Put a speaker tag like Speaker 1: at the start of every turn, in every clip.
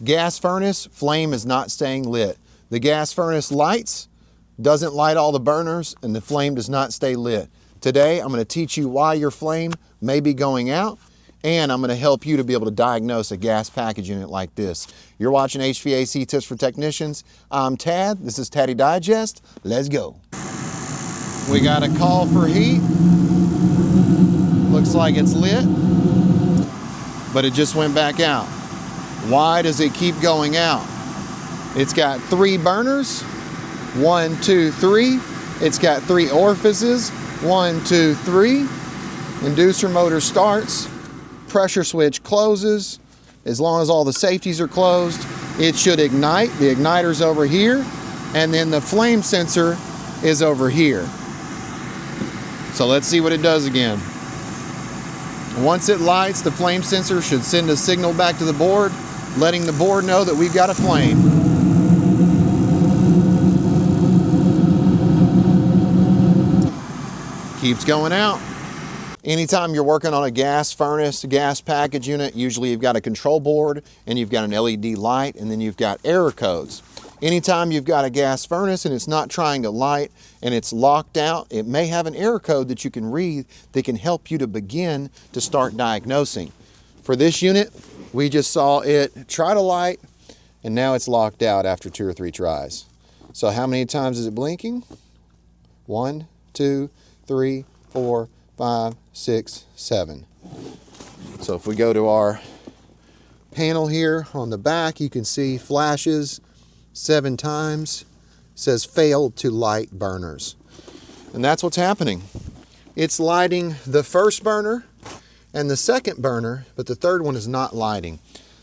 Speaker 1: Gas furnace, flame is not staying lit. The gas furnace lights, doesn't light all the burners, and the flame does not stay lit. Today, I'm going to teach you why your flame may be going out, and I'm going to help you to be able to diagnose a gas package unit like this. You're watching HVAC Tips for Technicians. I'm Tad. This is Taddy Digest. Let's go. We got a call for heat. Looks like it's lit, but it just went back out. Why does it keep going out? It's got 3 burners. 1, 2, 3. It's got 3 orifices. 1, 2, 3. Inducer motor starts. Pressure switch closes. As long as all the safeties are closed, it should ignite. The igniter's over here, and then the flame sensor is over here. So let's see what it does again. Once it lights, the flame sensor should send a signal back to the board, letting the board know that we've got a flame. Keeps going out. Anytime you're working on a gas furnace, a gas package unit, usually you've got a control board and you've got an LED light, and then you've got error codes. Anytime you've got a gas furnace and it's not trying to light and it's locked out, it may have an error code that you can read that can help you to begin to start diagnosing. For this unit, we just saw it try to light, and now it's locked out after 2 or 3 tries. So how many times is it blinking? 1, 2, 3, 4, 5, 6, 7. So if we go to our panel here on the back, you can see flashes 7 times. It says failed to light burners. And that's what's happening. It's lighting the first burner and the second burner, but the third one is not lighting.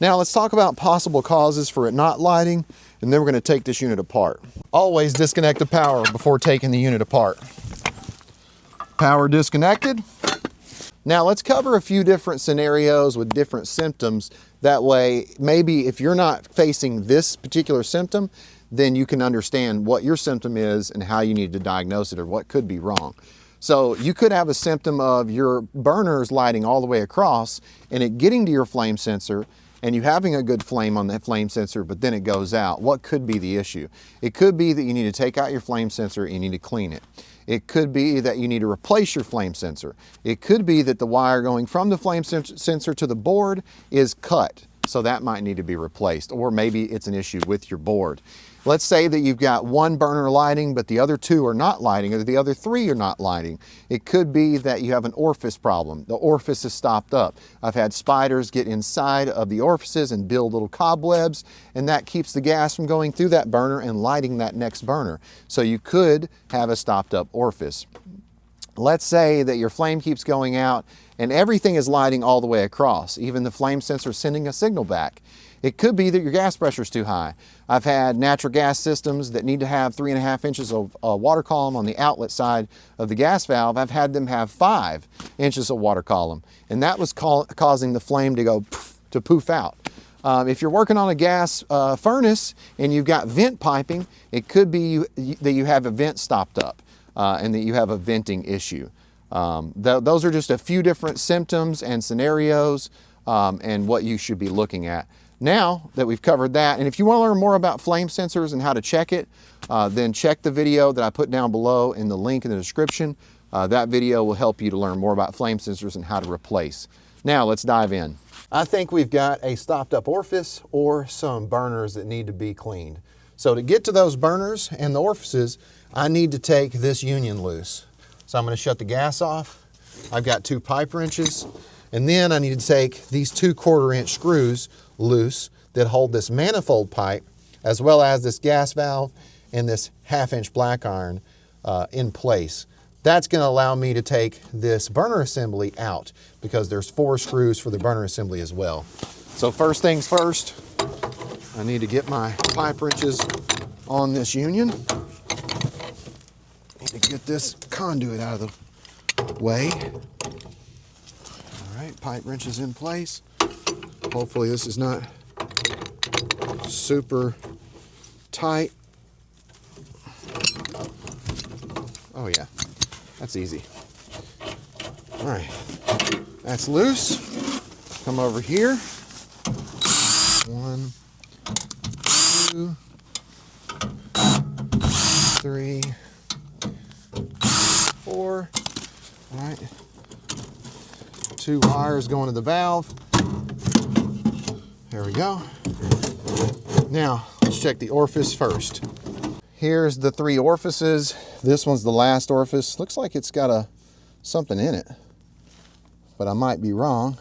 Speaker 1: Now let's talk about possible causes for it not lighting, and then we're going to take this unit apart. Always disconnect the power before taking the unit apart. Power disconnected. Now let's cover a few different scenarios with different symptoms. That way, maybe if you're not facing this particular symptom, then you can understand what your symptom is and how you need to diagnose it or what could be wrong. So you could have a symptom of your burners lighting all the way across and it getting to your flame sensor and you having a good flame on that flame sensor, but then it goes out. What could be the issue? It could be that you need to take out your flame sensor and you need to clean it. It could be that you need to replace your flame sensor. It could be that the wire going from the flame sensor to the board is cut, so that might need to be replaced, or maybe it's an issue with your board. Let's say that you've got 1 burner lighting, but the other 2 are not lighting, or the other 3 are not lighting. It could be that you have an orifice problem. The orifice is stopped up. I've had spiders get inside of the orifices and build little cobwebs, and that keeps the gas from going through that burner and lighting that next burner. So you could have a stopped up orifice. Let's say that your flame keeps going out and everything is lighting all the way across, even the flame sensor sending a signal back. It could be that your gas pressure is too high. I've had natural gas systems that need to have 3.5 inches of water column on the outlet side of the gas valve. I've had them have 5 inches of water column, and that was causing the flame to go poof out. If you're working on a gas furnace and you've got vent piping, it could be that you have a vent stopped up and that you have a venting issue. Those are just a few different symptoms and scenarios and what you should be looking at. Now that we've covered that, and if you want to learn more about flame sensors and how to check it, then check the video that I put down below in the link in the description. That video will help you to learn more about flame sensors and how to replace. Now let's dive in. I think we've got a stopped up orifice or some burners that need to be cleaned. So to get to those burners and the orifices, I need to take this union loose. So I'm going to shut the gas off. I've got 2 pipe wrenches, and then I need to take these 2 1/4-inch screws loose that hold this manifold pipe, as well as this gas valve and this 1/2-inch black iron in place. That's going to allow me to take this burner assembly out because there's 4 screws for the burner assembly as well. So first things first, I need to get my pipe wrenches on this union. Need to get this conduit out of the way. All right, pipe wrenches in place. Hopefully this is not super tight. Oh yeah, that's easy. All right, that's loose. Come over here. 1, 3, 4. All right. 2 wires going to the valve. There we go. Now, let's check the orifice first. Here's the 3 orifices. This one's the last orifice. Looks like it's got something in it, but I might be wrong.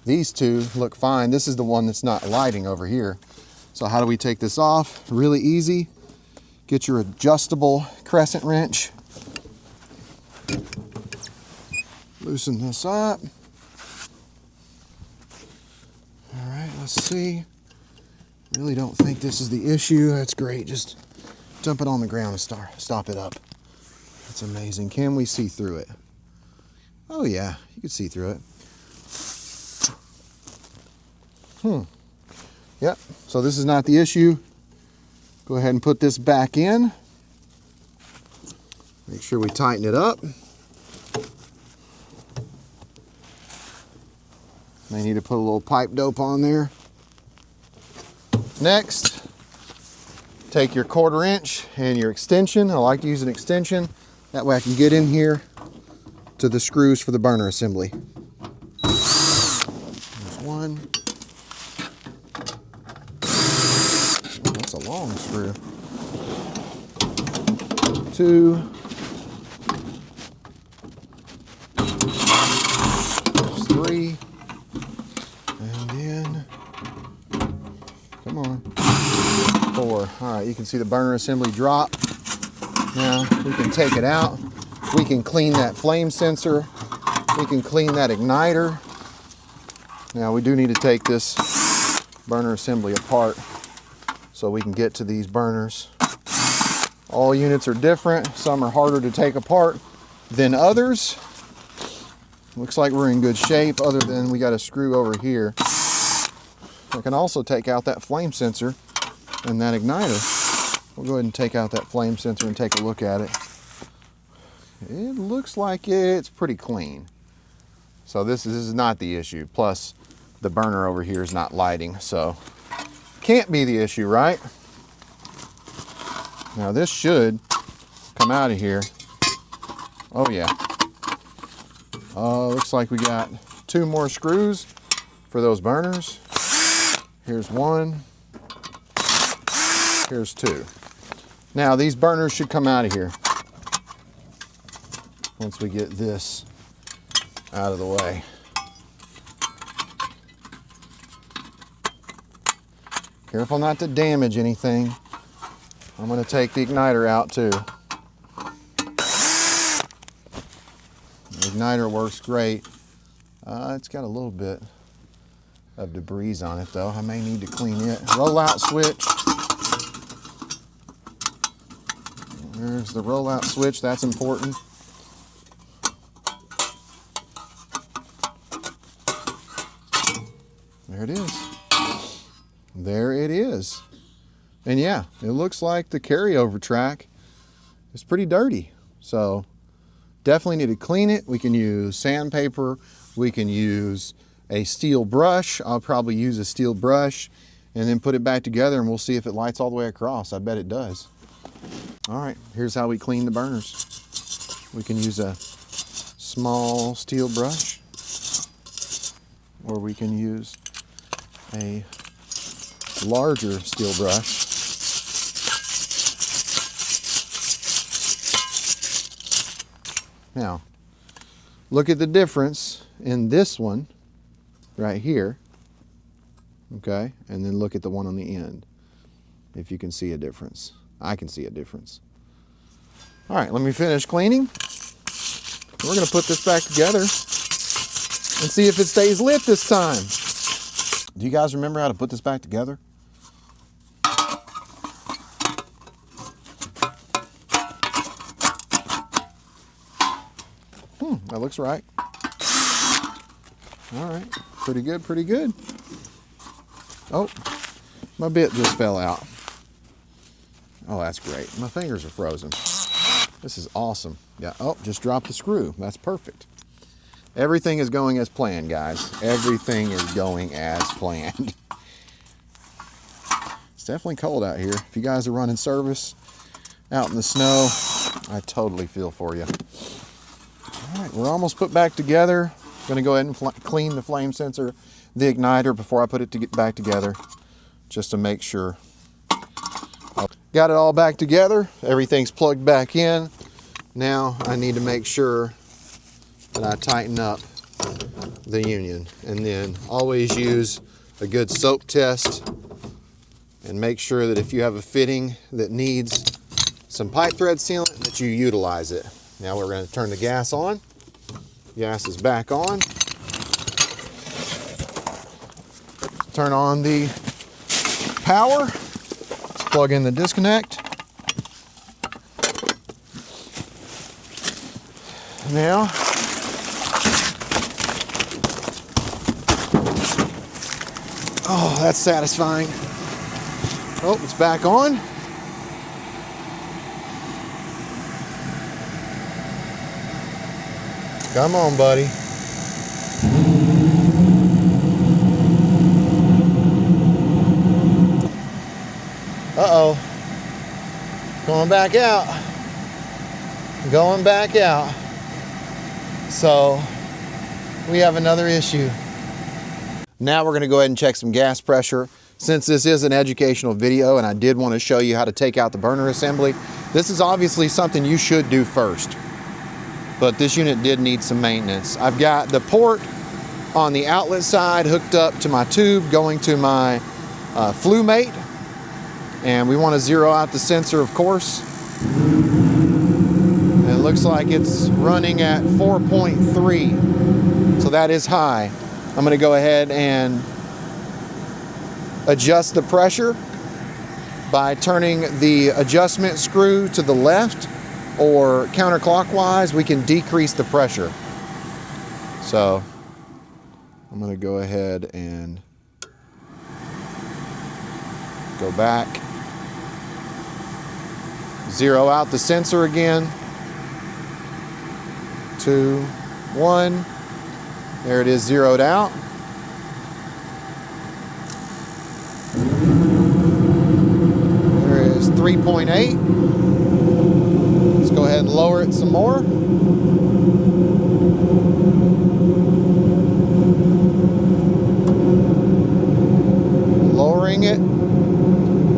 Speaker 1: These 2 look fine. This is the one that's not lighting over here. So how do we take this off? Really easy. Get your adjustable crescent wrench. Loosen this up. All right, let's see. Really don't think this is the issue. That's great. Just dump it on the ground and stop it up. That's amazing. Can we see through it? Oh yeah, you can see through it. Yep, so this is not the issue. Go ahead and put this back in. Make sure we tighten it up. May need to put a little pipe dope on there. Next, take your 1/4 inch and your extension. I like to use an extension. That way I can get in here to the screws for the burner assembly. There's 1. That's a long screw. 2. There's 3. And then, come on, 4. All right, you can see the burner assembly drop. Now we can take it out. We can clean that flame sensor. We can clean that igniter. Now we do need to take this burner assembly apart so we can get to these burners. All units are different. Some are harder to take apart than others. Looks like we're in good shape, other than we got a screw over here. I can also take out that flame sensor and that igniter. We'll go ahead and take out that flame sensor and take a look at it. It looks like it's pretty clean. So this is not the issue. Plus the burner over here is not lighting, so can't be the issue, right? Now this should come out of here. Oh yeah. Looks like we got 2 more screws for those burners. Here's 1. Here's 2. Now these burners should come out of here once we get this out of the way. Careful not to damage anything. I'm going to take the igniter out too. The igniter works great. It's got a little bit of debris on it though. I may need to clean it. Rollout switch. There's the rollout switch, that's important. There it is. There it is. And yeah, it looks like the carryover track is pretty dirty. So definitely need to clean it. We can use sandpaper. We can use a steel brush. I'll probably use a steel brush and then put it back together and we'll see if it lights all the way across. I bet it does. All right, here's how we clean the burners. We can use a small steel brush, or we can use a larger steel brush. Now, look at the difference in this one right here, okay? And then look at the one on the end, if you can see a difference. I can see a difference. All right, let me finish cleaning. We're gonna put this back together and see if it stays lit this time. Do you guys remember how to put this back together? That looks right. All right, pretty good, pretty good. Oh, my bit just fell out. Oh, that's great. My fingers are frozen. This is awesome. Yeah, oh, just dropped the screw. That's perfect. Everything is going as planned, guys. Everything is going as planned. It's definitely cold out here. If you guys are running service out in the snow. I totally feel for you. All right, we're almost put back together. I'm gonna go ahead and clean the flame sensor, the igniter, before I put it back together, just to make sure. Got it all back together. Everything's plugged back in. Now I need to make sure that I tighten up the union, and then always use a good soap test and make sure that if you have a fitting that needs some pipe thread sealant, that you utilize it. Now we're going to turn the gas on. Gas is back on. Turn on the power. Let's plug in the disconnect. Now, oh, that's satisfying. Oh, it's back on. Come on, buddy. Uh-oh. Going back out. Going back out. So, we have another issue. Now we're going to go ahead and check some gas pressure. Since this is an educational video and I did want to show you how to take out the burner assembly, this is obviously something you should do first. But this unit did need some maintenance. I've got the port on the outlet side hooked up to my tube going to my flue mate. And we want to zero out the sensor, of course. And it looks like it's running at 4.3. So that is high. I'm going to go ahead and adjust the pressure by turning the adjustment screw to the left, or counterclockwise. We can decrease the pressure. So I'm going to go ahead and go back, zero out the sensor again. 2, 1. There it is, zeroed out. There is 3.8. Let's go ahead and lower it some more. Lowering it.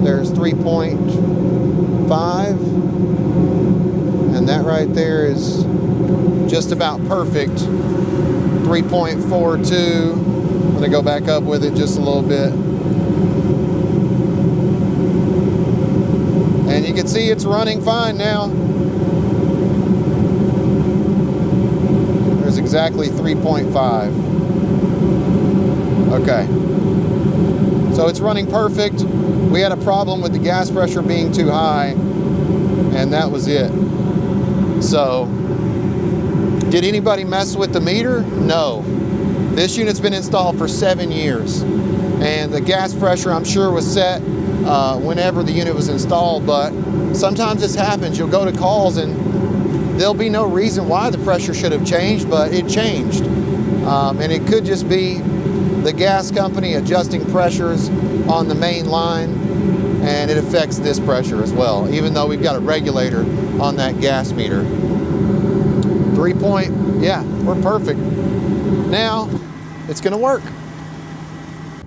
Speaker 1: There's 3.5. And that right there is just about perfect. 3.42. I'm going to go back up with it just a little bit. And you can see it's running fine now. There's exactly 3.5. Okay. So it's running perfect. We had a problem with the gas pressure being too high, and that was it. So, did anybody mess with the meter? No. This unit's been installed for 7 years, and the gas pressure, I'm sure, was set whenever the unit was installed, but sometimes this happens. You'll go to calls and there'll be no reason why the pressure should have changed, but it changed. And it could just be the gas company adjusting pressures on the main line, and it affects this pressure as well, even though we've got a regulator on that gas meter. 3 point, yeah, we're perfect. Now, it's gonna work.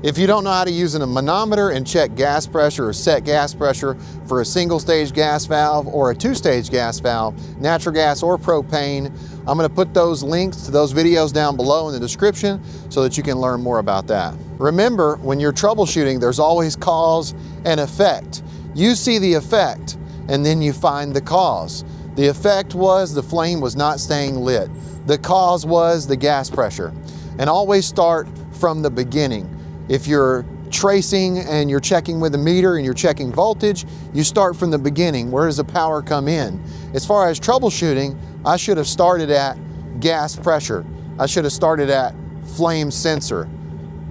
Speaker 1: If you don't know how to use a manometer and check gas pressure or set gas pressure for a single stage gas valve or a 2-stage gas valve, natural gas or propane, I'm going to put those links to those videos down below in the description so that you can learn more about that. Remember, when you're troubleshooting, there's always cause and effect. You see the effect and then you find the cause. The effect was the flame was not staying lit. The cause was the gas pressure. And always start from the beginning. If you're tracing and you're checking with a meter and you're checking voltage, you start from the beginning. Where does the power come in? As far as troubleshooting, I should have started at gas pressure. I should have started at flame sensor.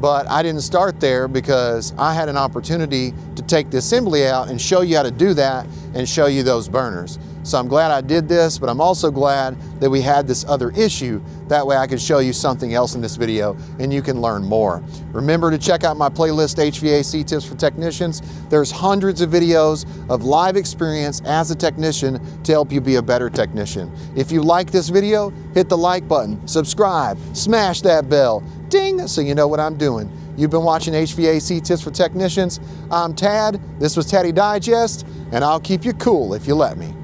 Speaker 1: But I didn't start there because I had an opportunity to take the assembly out and show you how to do that and show you those burners. So I'm glad I did this, but I'm also glad that we had this other issue. That way I could show you something else in this video and you can learn more. Remember to check out my playlist, HVAC Tips for Technicians. There's hundreds of videos of live experience as a technician to help you be a better technician. If you like this video, hit the like button, subscribe, smash that bell, ding, so you know what I'm doing. You've been watching HVAC Tips for Technicians. I'm Tad, this was Taddy Digest, and I'll keep you cool if you let me.